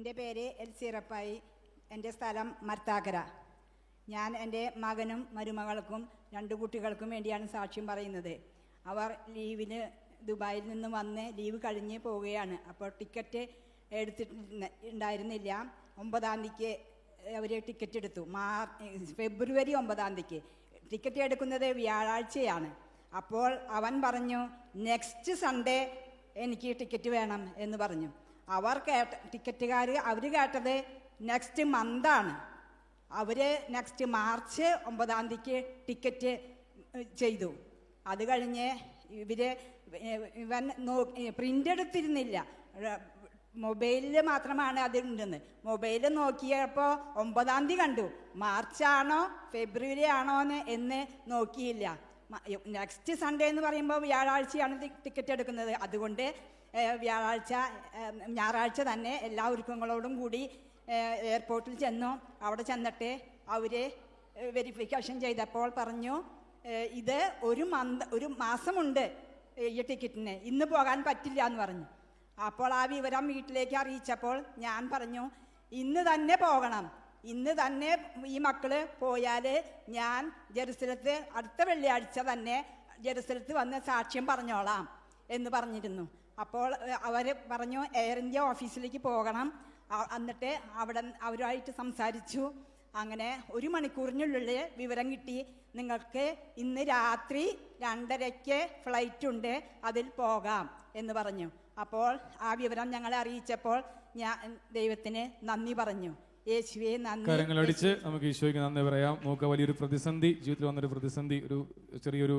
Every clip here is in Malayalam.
എൻ്റെ പേര് എൽസിറപ്പായി. എൻ്റെ സ്ഥലം മർത്താക്കര. ഞാൻ എൻ്റെ മകനും മരുമകൾക്കും 2 കുട്ടികൾക്കും വേണ്ടിയാണ് സാക്ഷ്യം പറയുന്നത്. അവർ ലീവിന് ദുബായിൽ നിന്ന് വന്ന് ലീവ് കഴിഞ്ഞ് പോവുകയാണ്. അപ്പോൾ ടിക്കറ്റ് എടുത്തിട്ടുണ്ടായിരുന്നില്ല. 9-ാം തീയതിക്ക് അവർ ടിക്കറ്റ് എടുത്തു. ഫെബ്രുവരി 9-ാം തീയതിക്ക്. ടിക്കറ്റ് എടുക്കുന്നത് വ്യാഴാഴ്ചയാണ്. അപ്പോൾ അവൻ പറഞ്ഞു, നെക്സ്റ്റ് സൺഡേ എനിക്ക് ടിക്കറ്റ് വേണം എന്ന് പറഞ്ഞു. ടിക്കറ്റുകാർ കേട്ടത് നെക്സ്റ്റ് മന്താണ്. അവർ നെക്സ്റ്റ് മാർച്ച് 9-ാം തീയതിക്ക് ടിക്കറ്റ് ചെയ്തു. അത് കഴിഞ്ഞ് ഇവൻ പ്രിൻ്റ് എടുത്തിരുന്നില്ല, മൊബൈലിൽ മാത്രമാണ് അതുണ്ടെന്ന്. മൊബൈലിൽ നോക്കിയപ്പോൾ 9-ാം തീയതി കണ്ടു. മാർച്ചാണോ ഫെബ്രുവരി ആണോ എന്ന് നോക്കിയില്ല. നെക്സ്റ്റ് സൺഡേ എന്ന് പറയുമ്പോൾ വ്യാഴാഴ്ചയാണ് ടിക്കറ്റ് എടുക്കുന്നത്. അതുകൊണ്ട് ഞായറാഴ്ച തന്നെ എല്ലാ ഒരുക്കങ്ങളോടും കൂടി എയർപോർട്ടിൽ ചെന്നു. അവിടെ ചെന്നിട്ട് അവർ വെരിഫിക്കേഷൻ ചെയ്തപ്പോൾ പറഞ്ഞു, ഇത് ഒരു മാസമുണ്ട് ഈ ടിക്കറ്റിന്, ഇന്ന് പോകാൻ പറ്റില്ല എന്ന് പറഞ്ഞു. അപ്പോൾ ആ വിവരം വീട്ടിലേക്ക് അറിയിച്ചപ്പോൾ ഞാൻ പറഞ്ഞു, ഇന്ന് തന്നെ പോകണം, ഇന്ന് തന്നെ ഈ മക്കൾ പോയാൽ ഞാൻ ജെറുസലത്ത് അടുത്ത വെള്ളിയാഴ്ച തന്നെ ജെറുസലത്ത് വന്ന് സാക്ഷ്യം പറഞ്ഞോളാം എന്ന് പറഞ്ഞിരുന്നു. അപ്പോൾ അവർ പറഞ്ഞു എയർ ഇന്ത്യ ഓഫീസിലേക്ക് പോകണം. എന്നിട്ട് അവരുമായിട്ട് സംസാരിച്ചു. അങ്ങനെ 1 മണിക്കൂറിനുള്ളിൽ വിവരം കിട്ടി, നിങ്ങൾക്ക് ഇന്ന് രാത്രി 2:30-ക്ക് ഫ്ലൈറ്റ് ഉണ്ട്, അതിൽ പോകാം എന്ന് പറഞ്ഞു. അപ്പോൾ ആ വിവരം ഞങ്ങളെ അറിയിച്ചപ്പോൾ ഞാൻ ദൈവത്തിന് നന്ദി പറഞ്ഞു. യേശുവേ നന്ദി. കരങ്ങളടിച്ച് നമുക്ക് ഈശോയ്ക്ക് നന്ദി പറയാം. നമുക്ക് വലിയൊരു പ്രതിസന്ധി, ജീവിതത്തിൽ വന്നൊരു പ്രതിസന്ധി, ഒരു ചെറിയൊരു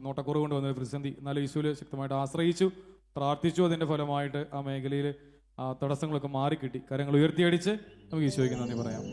നോട്ടക്കുറവ് കൊണ്ട് വന്നൊരു പ്രതിസന്ധി. എന്നാലും ഈശോയിൽ ശക്തമായിട്ട് ആശ്രയിച്ചു, പ്രാർത്ഥിച്ചു. അതിൻ്റെ ഫലമായിട്ട് ആ മേഖലയിൽ തടസ്സങ്ങളൊക്കെ മാറിക്കിട്ടി. കരങ്ങൾ ഉയർത്തിയടിച്ച് നമുക്ക് ഈശോയ്ക്ക് നന്ദി പറയാം.